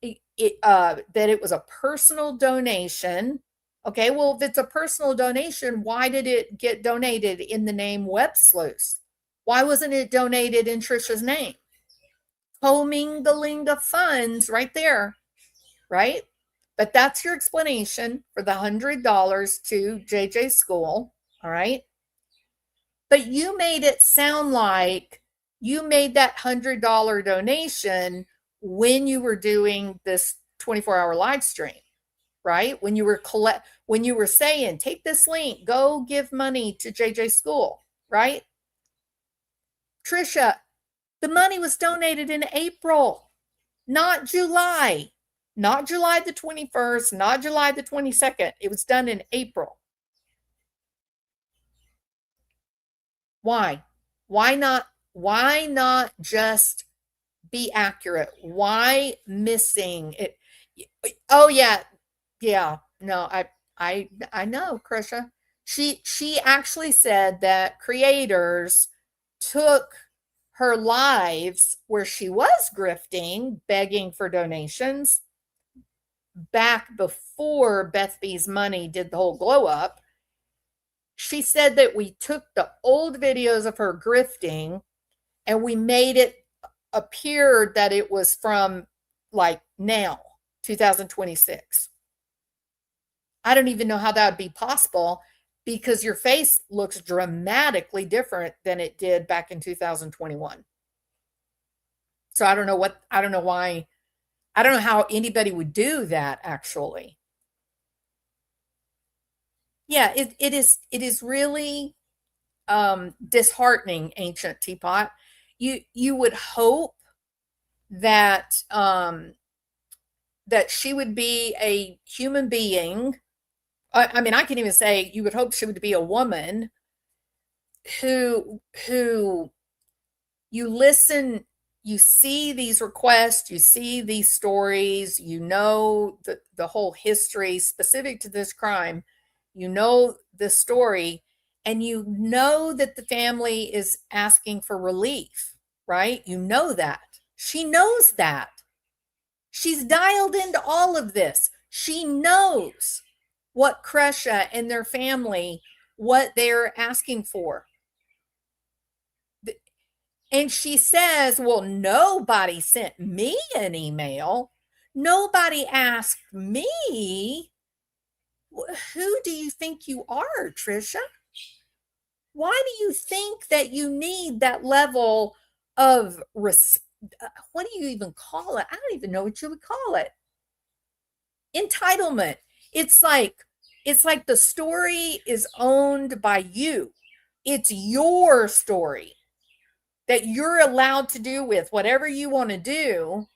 that it was a personal donation. Okay, well, if it's a personal donation, why did it get donated in the name Web Sleuths? Why wasn't it donated in Trisha's name? Commingling of funds right there, right? But that's your explanation for the $100 to JJ's school, all right? But you made it sound like you made that $100 donation when you were doing this 24-hour live stream, right? When you were saying, take this link, go give money to JJ's school, right? Trisha, the money was donated in April, not July. Not July the 21st, not July the 22nd. It was done in April. Why? Why not just be accurate? Why missing it? Oh yeah. No, I know, Krisha. She actually said that creators took her lives where she was grifting, begging for donations back before Beth B's Money did the whole glow up. She said that we took the old videos of her grifting and we made it appear that it was from like now, 2026. I don't even know how that would be possible because your face looks dramatically different than it did back in 2021. So I don't know why, I don't know how anybody would do that actually. Yeah, it is really disheartening, Ancient Teapot. You would hope that that she would be a human being. I mean, I can even say you would hope she would be a woman who you listen, you see these requests, you see these stories, you know the whole history specific to this crime, you know the story, and you know that the family is asking for relief, right? You know that. She knows that. She's dialed into all of this. She knows what Kresha and their family, what they're asking for. And she says, well, nobody sent me an email. Nobody asked me. Who do you think you are, Trisha? Why do you think that you need that level of what do you even call it? I don't even know what you would call it. Entitlement. It's like the story is owned by you. It's your story that you're allowed to do with whatever you want to do.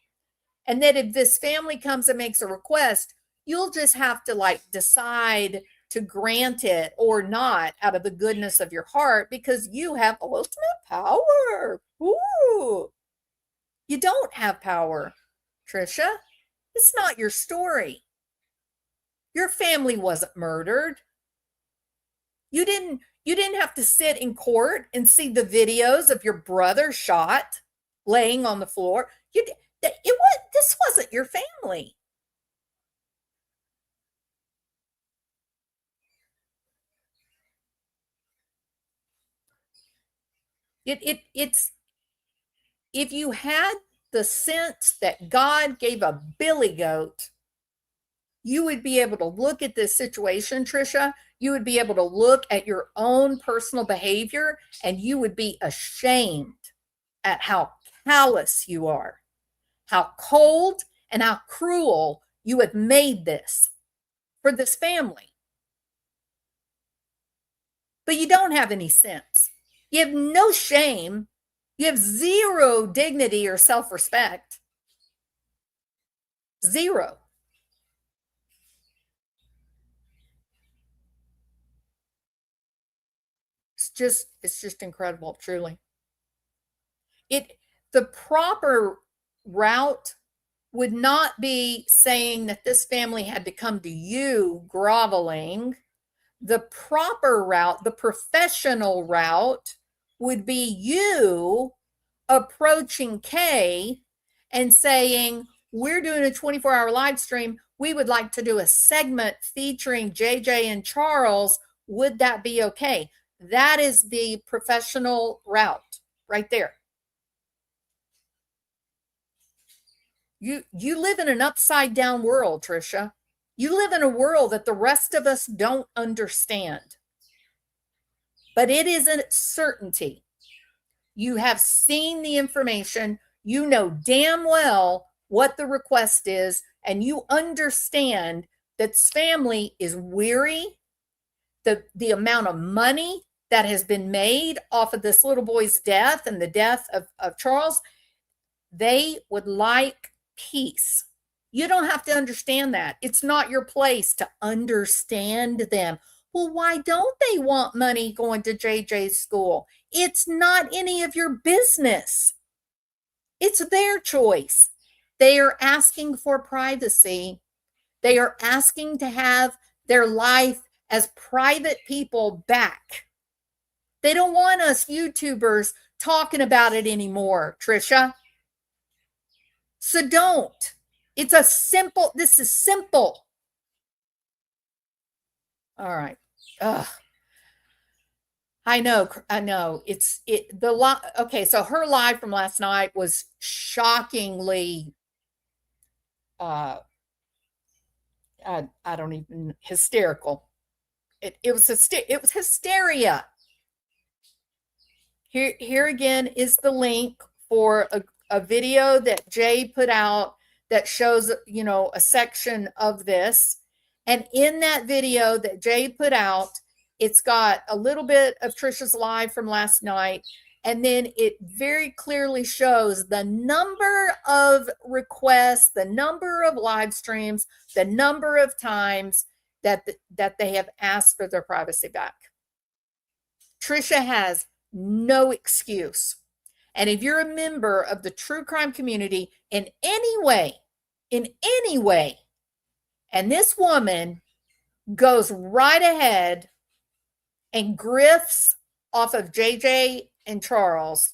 And that if this family comes and makes a request, you'll just have to like decide to grant it or not out of the goodness of your heart because you have ultimate power. Ooh. You don't have power, Trisha. It's not your story. Your family wasn't murdered. You didn't have to sit in court and see the videos of your brother shot laying on the floor. This wasn't your family. It's if you had the sense that God gave a billy goat, you would be able to look at this situation, Trisha. You would be able to look at your own personal behavior, and you would be ashamed at how callous you are, how cold and how cruel you have made this for this family. But you don't have any sense. You have no shame. You have zero dignity or self-respect. Zero. It's just incredible, truly. The proper route would not be saying that this family had to come to you groveling. The proper route, the professional route, would be you approaching Kay and saying, we're doing a 24-hour live stream. We would like to do a segment featuring JJ and Charles. Would that be okay? That is the professional route right there. You live in an upside down world, Trisha. You live in a world that the rest of us don't understand. But it is a certainty. You have seen the information. You know damn well what the request is, and you understand that this family is weary. The amount of money that has been made off of this little boy's death and the death of Charles, they would like peace. You don't have to understand that. It's not your place to understand them. Well, why don't they want money going to JJ's school? It's not any of your business. It's their choice. They are asking for privacy. They are asking to have their life as private people back. They don't want us YouTubers talking about it anymore, Trisha. So don't. This is simple. All right. Ugh. I know. Okay, so her live from last night was shockingly, I don't even, hysterical. It was hysteria. Here again is the link for a video that Jay put out that shows, a section of this. And in that video that Jay put out, it's got a little bit of Trisha's live from last night. And then it very clearly shows the number of requests, the number of live streams, the number of times that they have asked for their privacy back. Trisha has no excuse. And if you're a member of the true crime community in any way, and this woman goes right ahead and grifts off of JJ and Charles,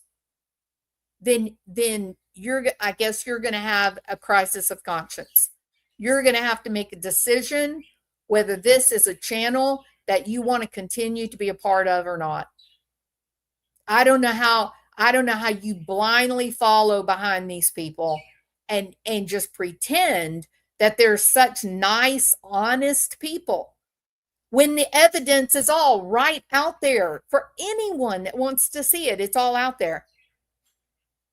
then I guess you're going to have a crisis of conscience. You're going to have to make a decision whether this is a channel that you want to continue to be a part of or not. I don't know how you blindly follow behind these people and just pretend that they're such nice, honest people when the evidence is all right out there for anyone that wants to see it. It's all out there.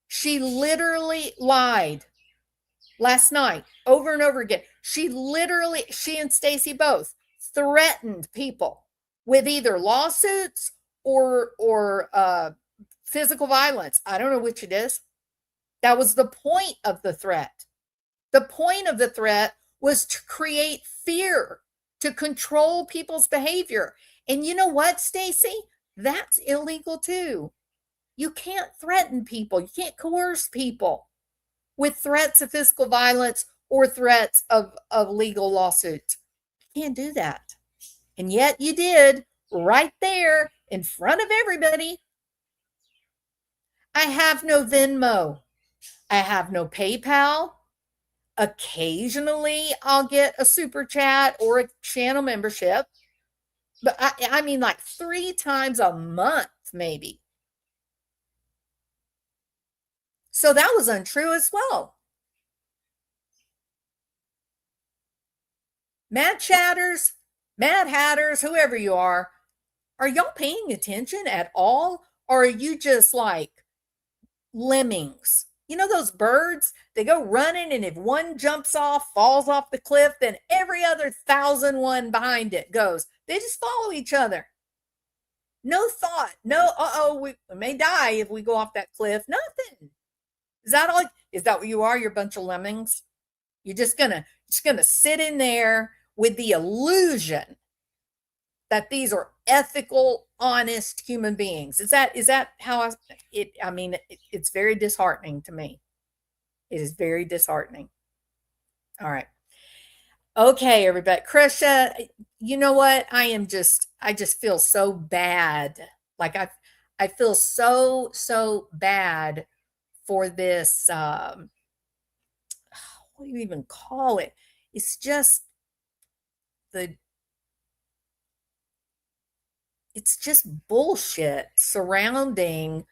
She literally lied last night over and over again. She and Stacy both threatened people with either lawsuits or physical violence. I don't know which it is. That was the point of the threat. The point of the threat was to create fear, to control people's behavior. And you know what, Stacy? That's illegal too. You can't threaten people. You can't coerce people with threats of physical violence or threats of legal lawsuits. You can't do that. And yet you did right there in front of everybody. I have no Venmo. I have no PayPal. Occasionally I'll get a super chat or a channel membership. But I mean like 3 times a month, maybe. So that was untrue as well. Mad chatters, mad hatters, whoever you are y'all paying attention at all? Or are you just like lemmings? You know those birds? They go running, and if one jumps off, falls off the cliff, then every other 1,001 behind it goes. They just follow each other. No thought. No, we may die if we go off that cliff. Nothing. Is that all? Is that what you are? You're a bunch of lemmings. You're just gonna sit in there with the illusion that these are ethical, honest human beings. Is that how it's very disheartening to me. It is very disheartening. All right. Okay, everybody. Krisha, you know what? I just feel so bad. Like I feel so bad for this what do you even call it? It's just it's just bullshit surrounding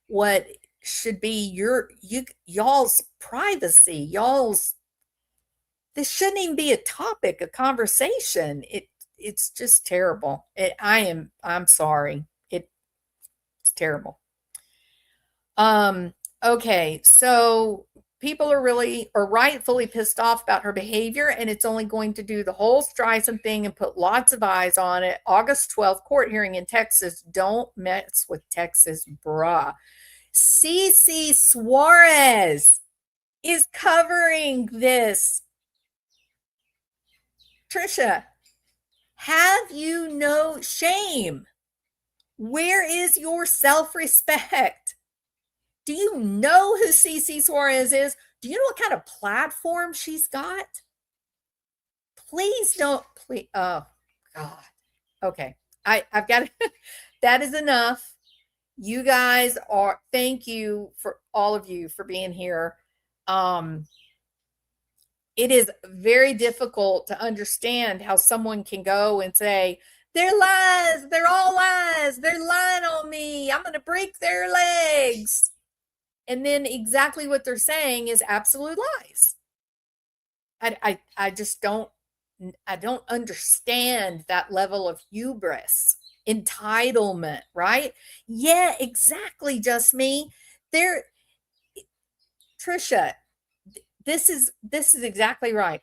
what should be y'all's privacy. This shouldn't even be a topic, a conversation. It's just terrible. I'm sorry. It's terrible. Okay, so people are rightfully pissed off about her behavior, and it's only going to do the whole Streisand thing and put lots of eyes on it. August 12th, court hearing in Texas. Don't mess with Texas, bruh. CC Suarez is covering this. Trisha, have you no shame? Where is your self-respect? Do you know who CC Suarez is? Do you know what kind of platform she's got? Please don't. Please. Oh, God. Okay. I've got that is enough. You guys thank you for all of you for being here. It is very difficult to understand how someone can go and say, they're lies. They're all lies. They're lying on me. I'm going to break their legs. And then exactly what they're saying is absolute lies. I just don't understand that level of hubris, entitlement, right? Yeah, exactly, just me. Trisha, this is exactly right.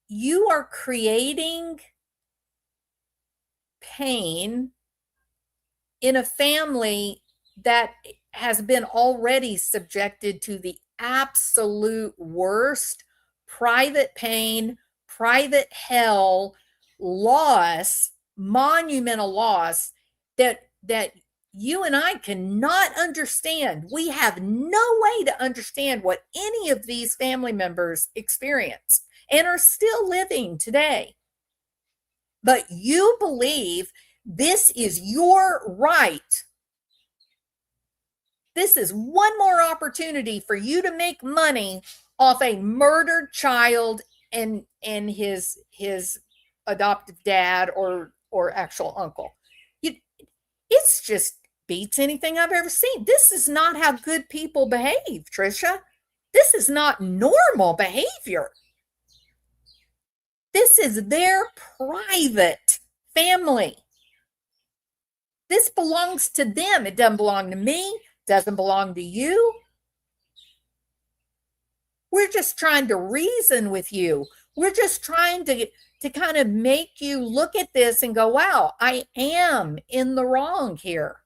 You are creating pain in a family that has been already subjected to the absolute worst private pain, private hell, loss, monumental loss that you and I cannot understand. We have no way to understand what any of these family members experienced and are still living today. But you believe this is your right. This is one more opportunity for you to make money off a murdered child and his adoptive dad or actual uncle. It's just beats anything I've ever seen. This is not how good people behave, Trisha. This is not normal behavior. This is their private family. This belongs to them. It doesn't belong to me. Doesn't belong to you. We're just trying to reason with you. We're just trying to kind of make you look at this and go, wow, I am in the wrong here.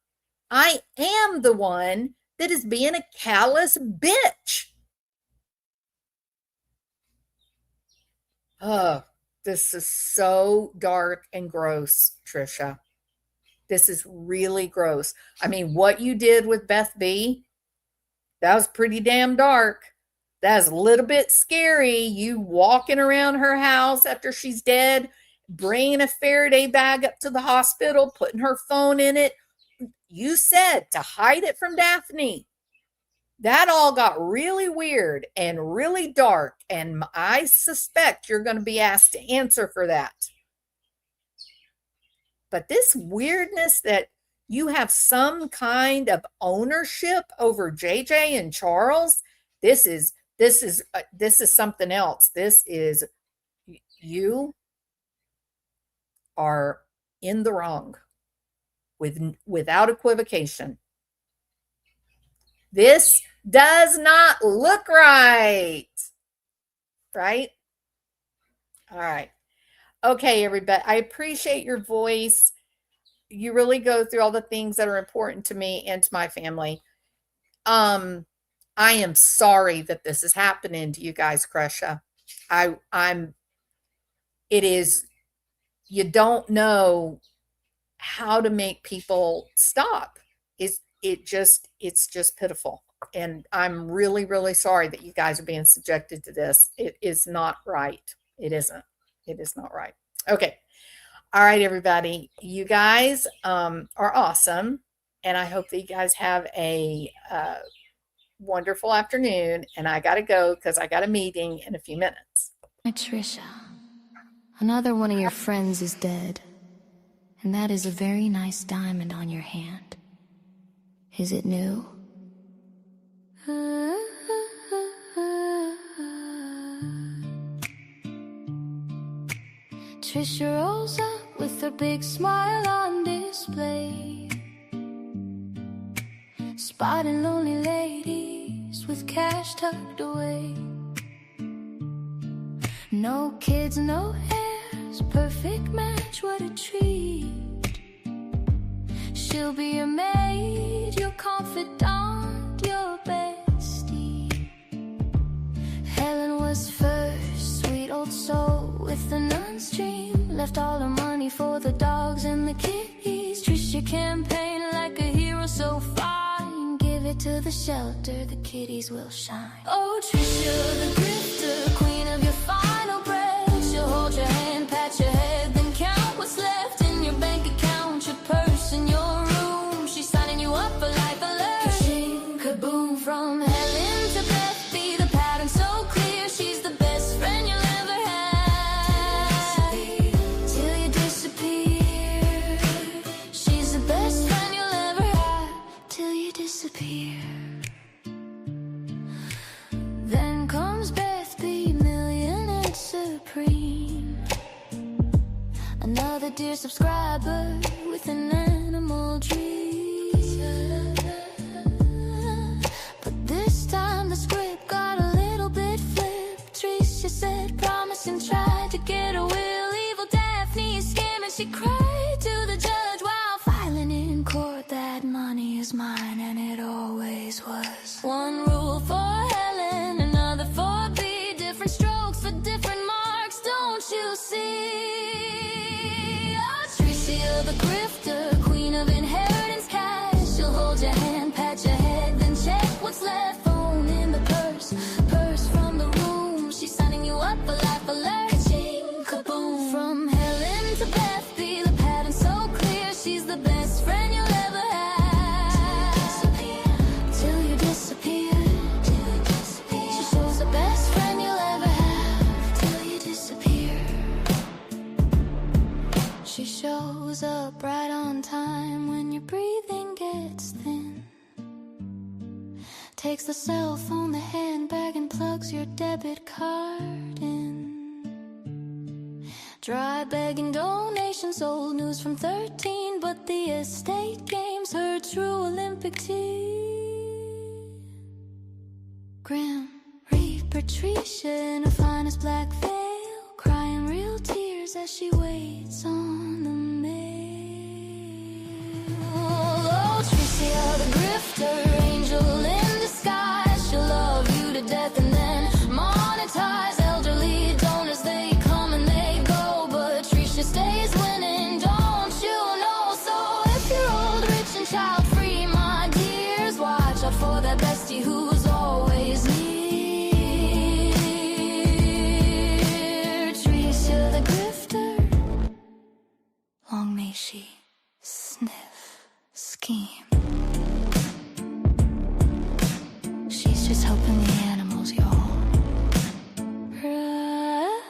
I am the one that is being a callous bitch. Oh, this is so dark and gross, Trisha. This is really gross. I mean, what you did with Beth B, that was pretty damn dark. That's a little bit scary. You walking around her house after she's dead, bringing a Faraday bag up to the hospital, putting her phone in it. You said to hide it from Daphne. That all got really weird and really dark. And I suspect you're going to be asked to answer for that. But this weirdness that you have some kind of ownership over JJ and Charles. This is something else. This is, you are in the wrong without equivocation. This does not look right. Right? All right. Okay, everybody. I appreciate your voice. You really go through all the things that are important to me and to my family. I am sorry that this is happening to you guys, Crusha. It is, you don't know how to make people stop. It's just pitiful. And I'm really, really sorry that you guys are being subjected to this. It is not right. It isn't. It is not right. Okay. All right, everybody. You guys are awesome. And I hope that you guys have a wonderful afternoon. And I got to go because I got a meeting in a few minutes. Hi, Trisha. Another one of your friends is dead. And that is a very nice diamond on your hand. Is it new? Trisha rolls up with her big smile on display, spotting lonely ladies with cash tucked away. No kids, no heirs, perfect match, what a treat. She'll be your maid, your confidant, your bestie. Helen was first, sweet old soul with the nun's dream. Left all her money for the dogs and the kitties. Trisha campaigned like a hero, so fine. Give it to the shelter, the kitties will shine. Oh, Trisha the grifter, queen of your final breath. She'll hold your hand, pat your head, then count what's left in your bank account, your purse and your room. She's signing you up for life alert. Ka-ching, kaboom, from Helen to Beth, be the pattern so clear. She's the best friend you'll ever have. Till you disappear. She's the best friend you'll ever have. Till you disappear. Then comes Beth, be millionaire supreme. Another dear subscriber with an animal dream. But this time the script got a little bit flipped. Tricia said promise and tried to get a will. Evil Daphne is scamming, she cried to the judge while filing in court that money is mine, and it always was. One rule for Helen, another for B. Different strokes for different marks, don't you see? Oh, Tricia the grifter, queen of inheritance cash. She'll hold your hand, pat your head, then check what's left. Phone in the purse, purse from the room. She's signing you up for life alert. Ka-ching, kaboom. From Helen to Beth, be the pattern so clear. She's the best friend you'll ever have. Till you disappear. She shows the best friend you'll ever have. Till you disappear. She shows up right on time when your breathing gets thin. Takes the cell phone, the handbag, and plugs your debit card in. Dry begging donations, old news from 13, but the estate game's her true Olympic team. Grim Reaper Tricia in her finest black veil, crying real tears as she waits on the mail. Oh, Tricia the grifter, angel in disguise. She'll love you to death and then monetize. Elderly donors, they come and they go, but Tricia stays winning, don't you know? So if you're old, rich, and child free, my dears, watch out for that bestie who's always near. Tricia the grifter, long may she sniff, scheme. She's just helping the animals, y'all. Right.